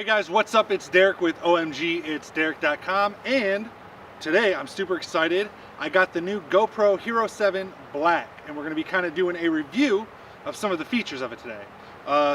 guys, what's up? It's Derek with omgitsderek.com, and today I'm super excited. I got the new GoPro Hero 7 Black, and we're going to be kind of doing a review of some of the features of it today.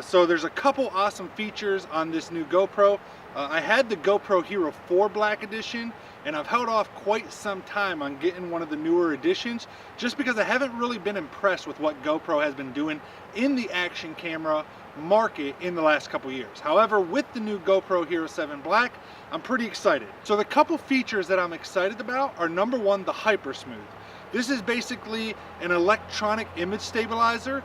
So there's a couple awesome features on this new GoPro. I had the GoPro Hero 4 Black Edition, and I've held off quite some time on getting one of the newer editions just because I haven't really been impressed with what GoPro has been doing in the action camera market in the last couple years. However, with the new GoPro Hero 7 Black, I'm pretty excited. So the couple features that I'm excited about are, number one, the Hyper Smooth. This is basically an electronic image stabilizer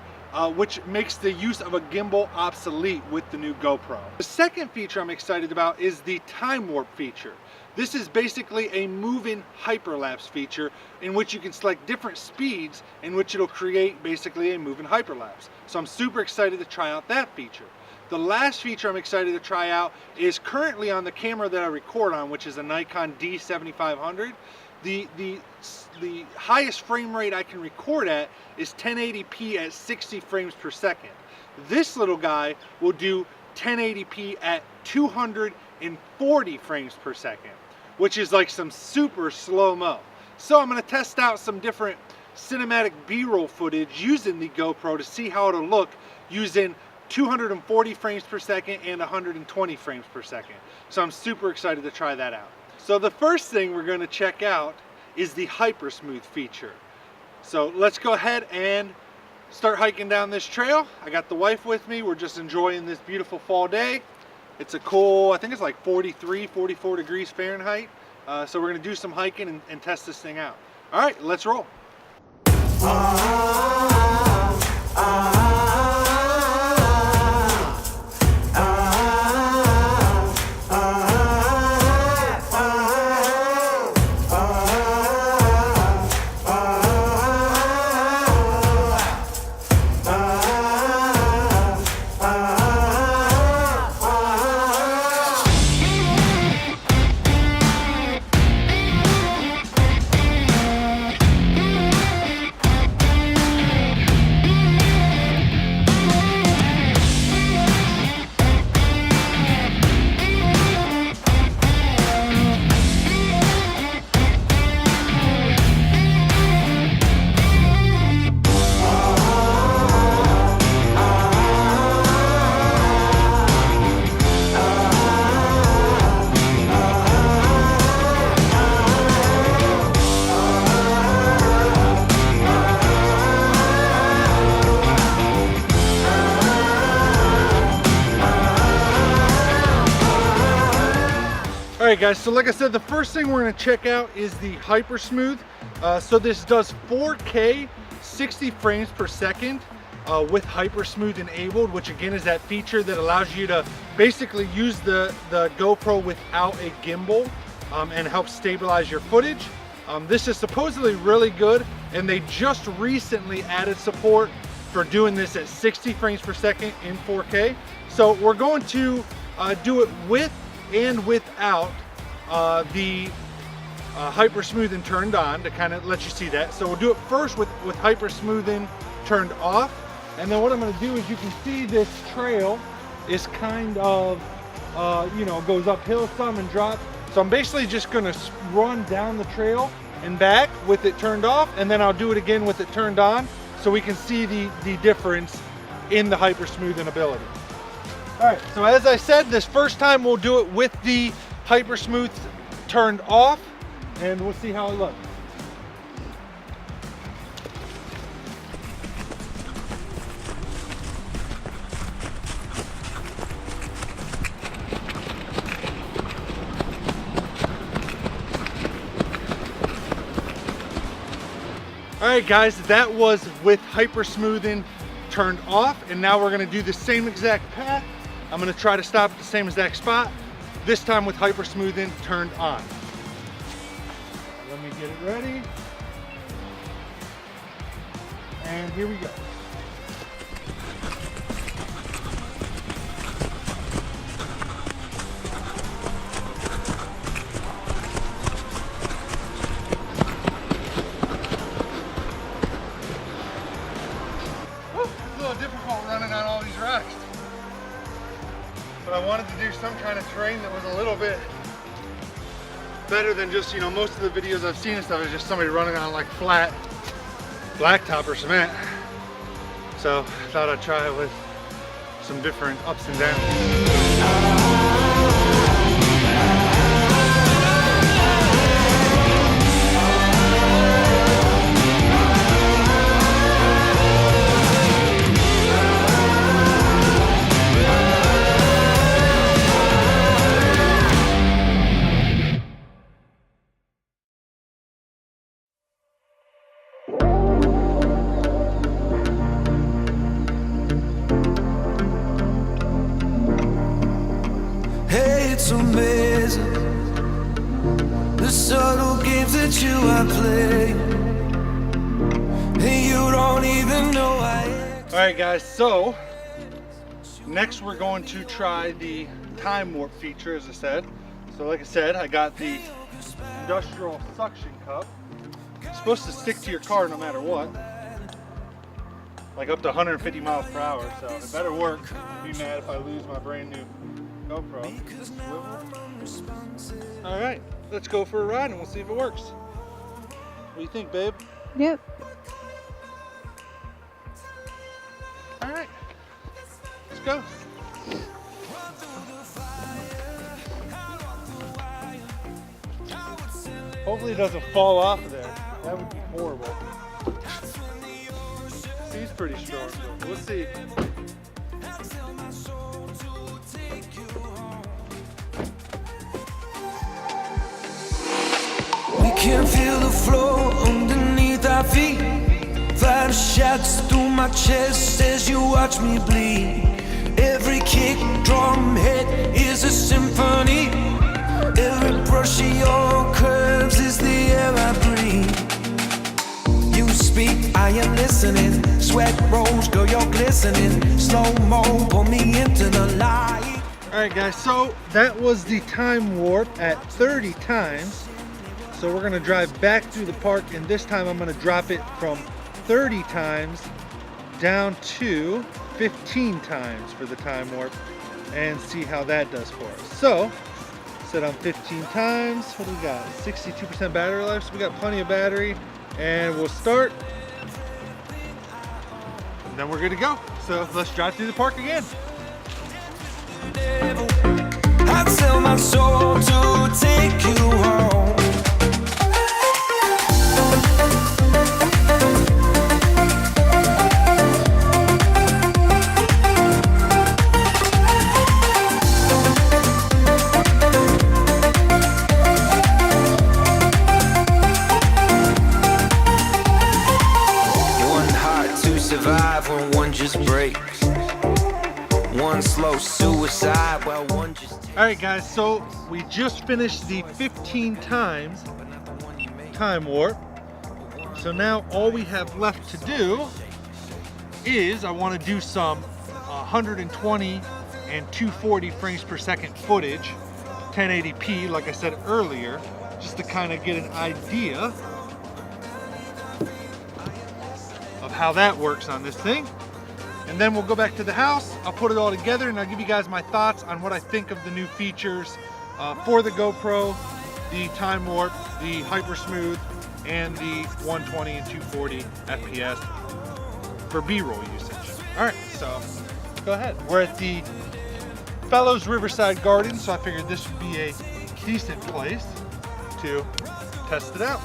which makes the use of a gimbal obsolete with the new GoPro. The second feature I'm excited about is the time warp feature. This is basically a moving hyperlapse feature in which you can select different speeds in which it'll create basically a moving hyperlapse. So I'm super excited to try out that feature. The last feature I'm excited to try out is currently on the camera that I record on, which is a Nikon D7500. The highest frame rate I can record at is 1080p at 60 frames per second. This little guy will do 1080p at 240 frames per second, which is like some super slow-mo. So I'm going to test out some different cinematic B-roll footage using the GoPro to see how it'll look using 240 frames per second and 120 frames per second. So I'm super excited to try that out. So the first thing we're going to check out is the Hyper Smooth feature. So let's go ahead and start hiking down this trail. I got the wife with me. We're just enjoying this beautiful fall day. It's a cool, I think it's like 43, 44 degrees Fahrenheit. So we're going to do some hiking and test this thing out. All right, let's roll. Alright guys, so like I said, the first thing we're going to check out is the Hyper Smooth. So this does 4K 60 frames per second with Hyper Smooth enabled, which again is that feature that allows you to basically use the GoPro without a gimbal and help stabilize your footage. This is supposedly really good, and they just recently added support for doing this at 60 frames per second in 4K. So we're going to do it with and without the Hyper Smoothing turned on to kind of let you see that. So we'll do it first with Hyper Smoothing turned off, and then what I'm going to do is, you can see this trail is kind of you know, goes uphill some and drops. So I'm basically just going to run down the trail and back with it turned off, and then I'll do it again with it turned on so we can see the difference in the Hyper Smoothing ability. Alright, so as I said, this first time we'll do it with the Hyper Smooth turned off, and we'll see how it looks. Alright guys, that was with Hyper Smoothing turned off, and now we're going to do the same exact path. I'm going to try to stop at the same exact spot, this time with Hyper Smoothing turned on. Let me get it ready. And here we go. Whew, it's a little difficult running on all these rocks. but I wanted to do some kind of terrain that was a little bit better than just, you know, most of the videos I've seen and stuff is just somebody running on like flat blacktop or cement. So I thought I'd try it with some different ups and downs. It's amazing the subtle games that you are playing, and you don't even know I. All right, guys. So next we're going to try the time warp feature, as I said. So, like I said, I got the industrial suction cup. It's supposed to stick to your car no matter what, like up to 150 miles per hour. So it better work. I'd be mad if I lose my brand new GoPro. All right, let's go for a ride and we'll see if it works. What do you think, babe? Yep. All right, let's go. Hopefully it doesn't fall off of there. That would be horrible. He's pretty strong, so we'll see. We can feel the floor underneath our feet. Fire shots through my chest as you watch me bleed. Every kick, drum hit is a symphony. Every brush of your curves is the air I breathe. You speak, I am listening. Sweat rolls, girl, you're glistening. Slow-mo, pull me into the light. All right, guys, so that was the time warp at 30 times. So we're gonna drive back through the park, and this time I'm gonna drop it from 30 times down to 15 times for the time warp and see how that does for us. So, set on 15 times, what do we got? 62% battery life, so we got plenty of battery, and we'll start, and then we're good to go. So let's drive through the park again. I sell my soul to take you home. When one just breaks, one slow suicide while one just. All right, guys, so we just finished the 15 times time warp. So now all we have left to do is I want to do some 120 and 240 frames per second footage, 1080p, like I said earlier, just to kind of get an idea of how that works on this thing. And then we'll go back to the house, I'll put it all together, and I'll give you guys my thoughts on what I think of the new features for the GoPro, the time warp, the hyper smooth, and the 120 and 240 FPS for B-roll usage. All right, so go ahead. We're at the Fellows Riverside Garden, so I figured this would be a decent place to test it out.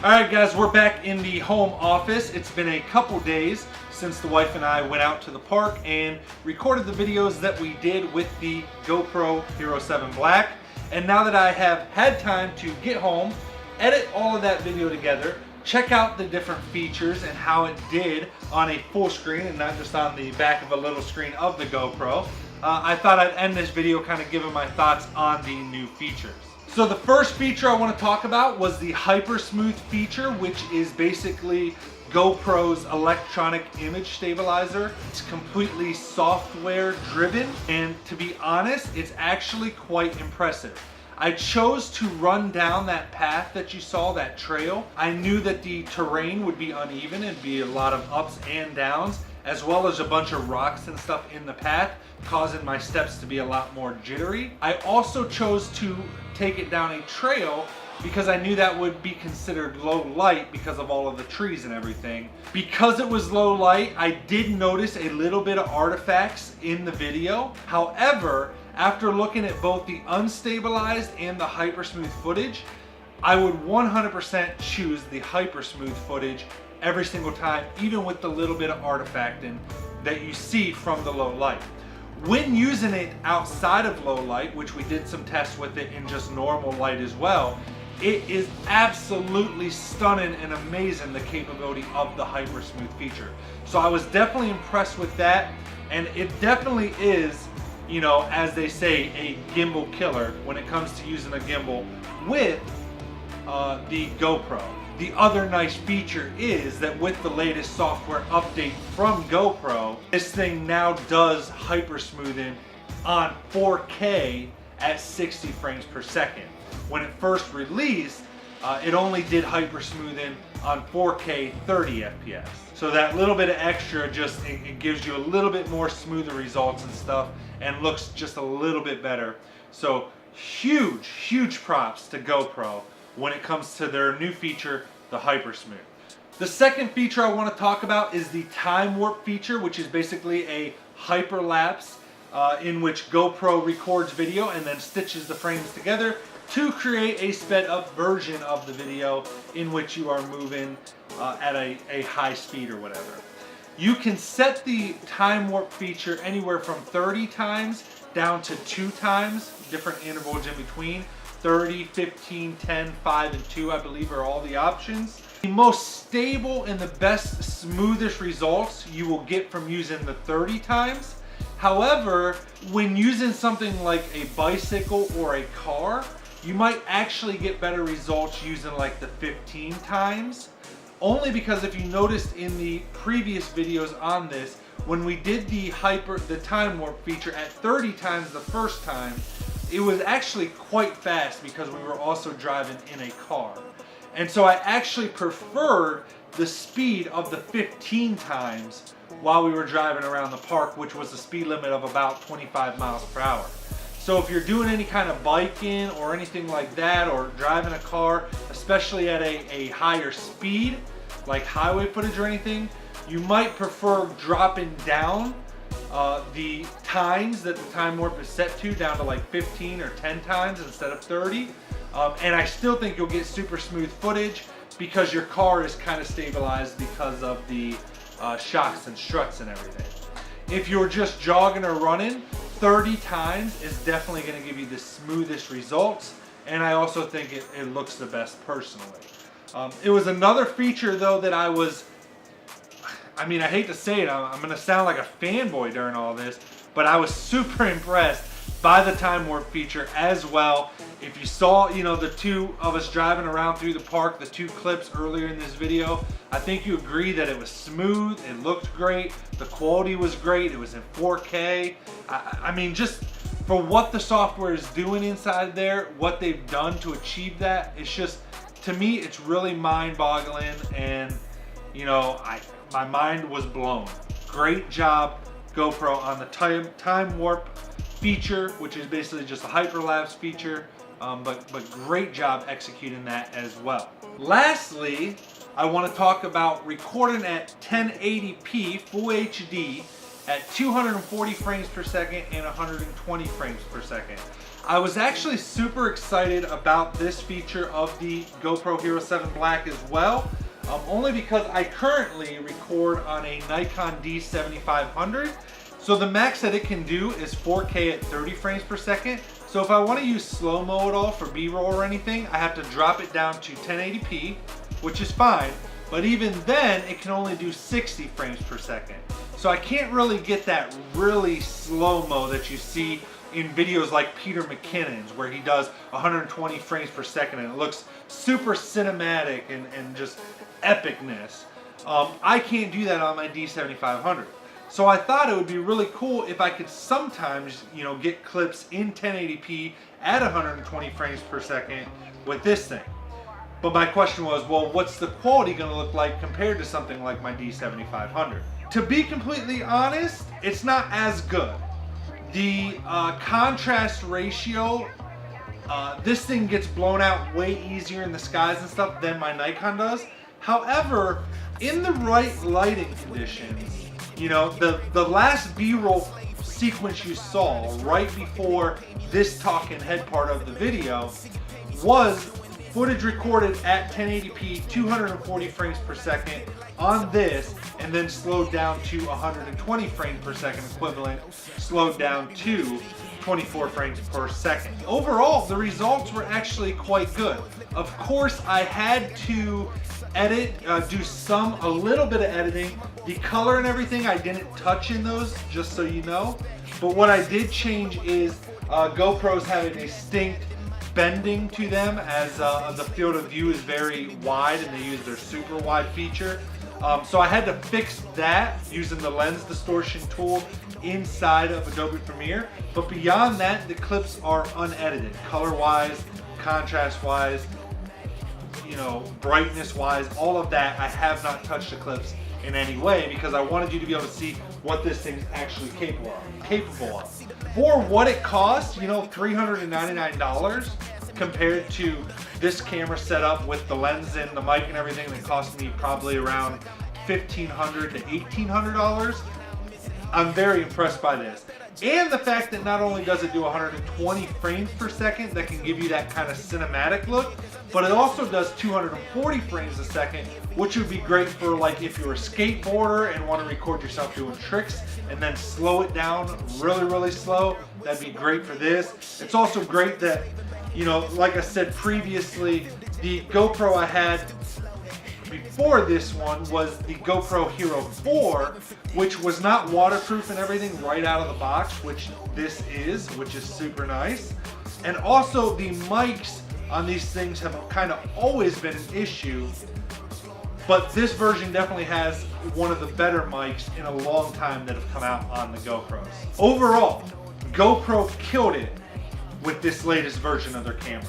Alright guys, we're back in the home office. It's been a couple days since the wife and I went out to the park and recorded the videos that we did with the GoPro Hero 7 Black. And now that I have had time to get home, edit all of that video together, check out the different features and how it did on a full screen and not just on the back of a little screen of the GoPro, I thought I'd end this video kind of giving my thoughts on the new features. So the first feature I want to talk about was the Hyper Smooth feature, which is basically GoPro's electronic image stabilizer. It's completely software driven, and to be honest, it's actually quite impressive. I chose to run down that path that you saw, that trail. I knew that the terrain would be uneven and be a lot of ups and downs, as well as a bunch of rocks and stuff in the path, causing my steps to be a lot more jittery. I also chose to take it down a trail because I knew that would be considered low light because of all of the trees and everything. Because it was low light, I did notice a little bit of artifacts in the video. However, after looking at both the unstabilized and the hyper smooth footage, I would 100% choose the hyper smooth footage every single time, even with the little bit of artifacting that you see from the low light. When using it outside of low light, which we did some tests with it in just normal light as well, it is absolutely stunning and amazing, the capability of the hyper smooth feature. So I was definitely impressed with that, and it definitely is, you know, as they say, a gimbal killer when it comes to using a gimbal with the GoPro. The other nice feature is that with the latest software update from GoPro, this thing now does hyper smoothing on 4K at 60 frames per second. When it first released, it only did hyper smoothing on 4K 30 FPS. So that little bit of extra just it gives you a little bit more smoother results and stuff, and looks just a little bit better. So huge props to GoPro when it comes to their new feature, the Hyper Smooth. The second feature I want to talk about is the Time Warp feature, which is basically a hyperlapse in which GoPro records video and then stitches the frames together to create a sped up version of the video in which you are moving at a high speed or whatever. You can set the Time Warp feature anywhere from 30 times down to 2 times, different intervals in between. 30, 15, 10, 5, and 2, I believe, are all the options. The most stable and the best, smoothest results you will get from using the 30 times. However, when using something like a bicycle or a car, you might actually get better results using like the 15 times. Only because if you noticed in the previous videos on this, when we did the Time Warp feature at 30 times the first time, it was actually quite fast because we were also driving in a car. And so I actually preferred the speed of the 15 times while we were driving around the park, which was a speed limit of about 25 miles per hour. So if you're doing any kind of biking or anything like that, or driving a car, especially at a higher speed, like highway footage or anything, you might prefer dropping down the times that the Time Warp is set to down to like 15 or 10 times instead of 30. And I still think you'll get super smooth footage because your car is kind of stabilized because of the shocks and struts and everything. If you're just jogging or running, 30 times is definitely going to give you the smoothest results, and I also think it looks the best personally. It was another feature though that I mean, I hate to say it, I'm going to sound like a fanboy during all this, but I was super impressed by the Time Warp feature as well. If you saw, you know, the two of us driving around through the park, the 2 clips earlier in this video, I think you agree that it was smooth, it looked great, the quality was great, it was in 4K. I mean, just for what the software is doing inside there, what they've done to achieve that, it's just, to me, it's really mind-boggling, and, you know, my mind was blown. Great job, GoPro, on the Time Warp feature, which is basically just a hyperlapse feature, but great job executing that as well. Lastly, I want to talk about recording at 1080p Full HD at 240 frames per second and 120 frames per second. I was actually super excited about this feature of the GoPro Hero 7 Black as well, only because I currently record on a Nikon D7500. So the max that it can do is 4K at 30 frames per second. So if I want to use slow-mo at all for B-roll or anything, I have to drop it down to 1080p, which is fine. But even then, it can only do 60 frames per second. So I can't really get that really slow-mo that you see in videos like Peter McKinnon's, where he does 120 frames per second and it looks super cinematic and just epicness. I can't do that on my D7500. So I thought it would be really cool if I could sometimes, you know, get clips in 1080p at 120 frames per second with this thing. But my question was, well, what's the quality going to look like compared to something like my D7500? To be completely honest, it's not as good. The contrast ratio, this thing gets blown out way easier in the skies and stuff than my Nikon does. However, in the right lighting conditions, you know, the last B-roll sequence you saw right before this talking head part of the video was footage recorded at 1080p, 240 frames per second on this, and then slowed down to 120 frames per second equivalent, slowed down to 24 frames per second. Overall, the results were actually quite good. Of course, I had to edit, do a little bit of editing. The color and everything I didn't touch in those, just so you know. But what I did change is GoPros have a distinct bending to them, as the field of view is very wide and they use their super wide feature. So I had to fix that using the lens distortion tool inside of Adobe Premiere. But beyond that, the clips are unedited, color wise, contrast wise, you know, brightness wise, all of that. I have not touched the clips in any way because I wanted you to be able to see what this thing's actually capable of. For what it costs, you know, $399 compared to this camera setup with the lens and the mic and everything that cost me probably around $1,500 to $1,800. I'm very impressed by this. And the fact that not only does it do 120 frames per second that can give you that kind of cinematic look, but it also does 240 frames a second, which would be great for like if you're a skateboarder and want to record yourself doing tricks and then slow it down really, really slow. That'd be great for this. It's also great that, you know, like I said previously, the GoPro I had before this one was the GoPro Hero 4, which was not waterproof and everything right out of the box, which this is, which is super nice. And also the mics on these things have kind of always been an issue, but this version definitely has one of the better mics in a long time that have come out on the GoPros. Overall, GoPro killed it with this latest version of their camera.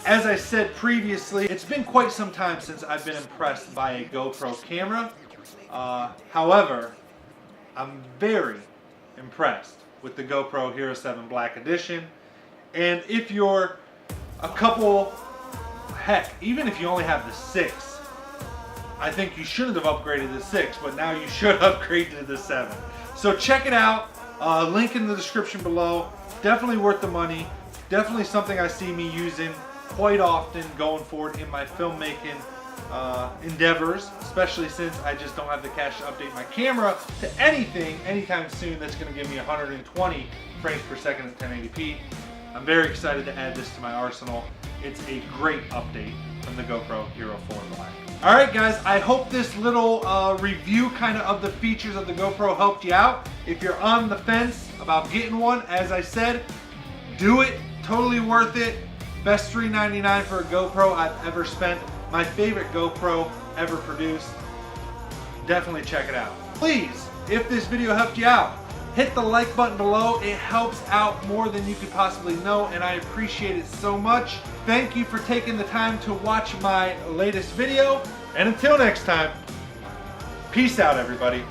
As I said previously, it's been quite some time since I've been impressed by a GoPro camera. However, I'm very impressed with the GoPro Hero 7 Black Edition. And if you're a couple, heck, even if you only have the 6, I think you shouldn't have upgraded the 6, but now you should upgrade to the 7. So check it out. Link in the description below. Definitely worth the money. Definitely something I see me using quite often going forward in my filmmaking endeavors, especially since I just don't have the cash to update my camera to anything anytime soon that's going to give me 120 frames per second at 1080p. I'm very excited to add this to my arsenal. It's a great update from the GoPro Hero 4 Black. Alright guys, I hope this little review kind of the features of the GoPro helped you out. If you're on the fence about getting one, as I said, do it. Totally worth it. Best $399 for a GoPro I've ever spent. My favorite GoPro ever produced. Definitely check it out. Please, if this video helped you out, hit the like button below. It helps out more than you could possibly know, and I appreciate it so much. Thank you for taking the time to watch my latest video. And until next time, peace out, everybody.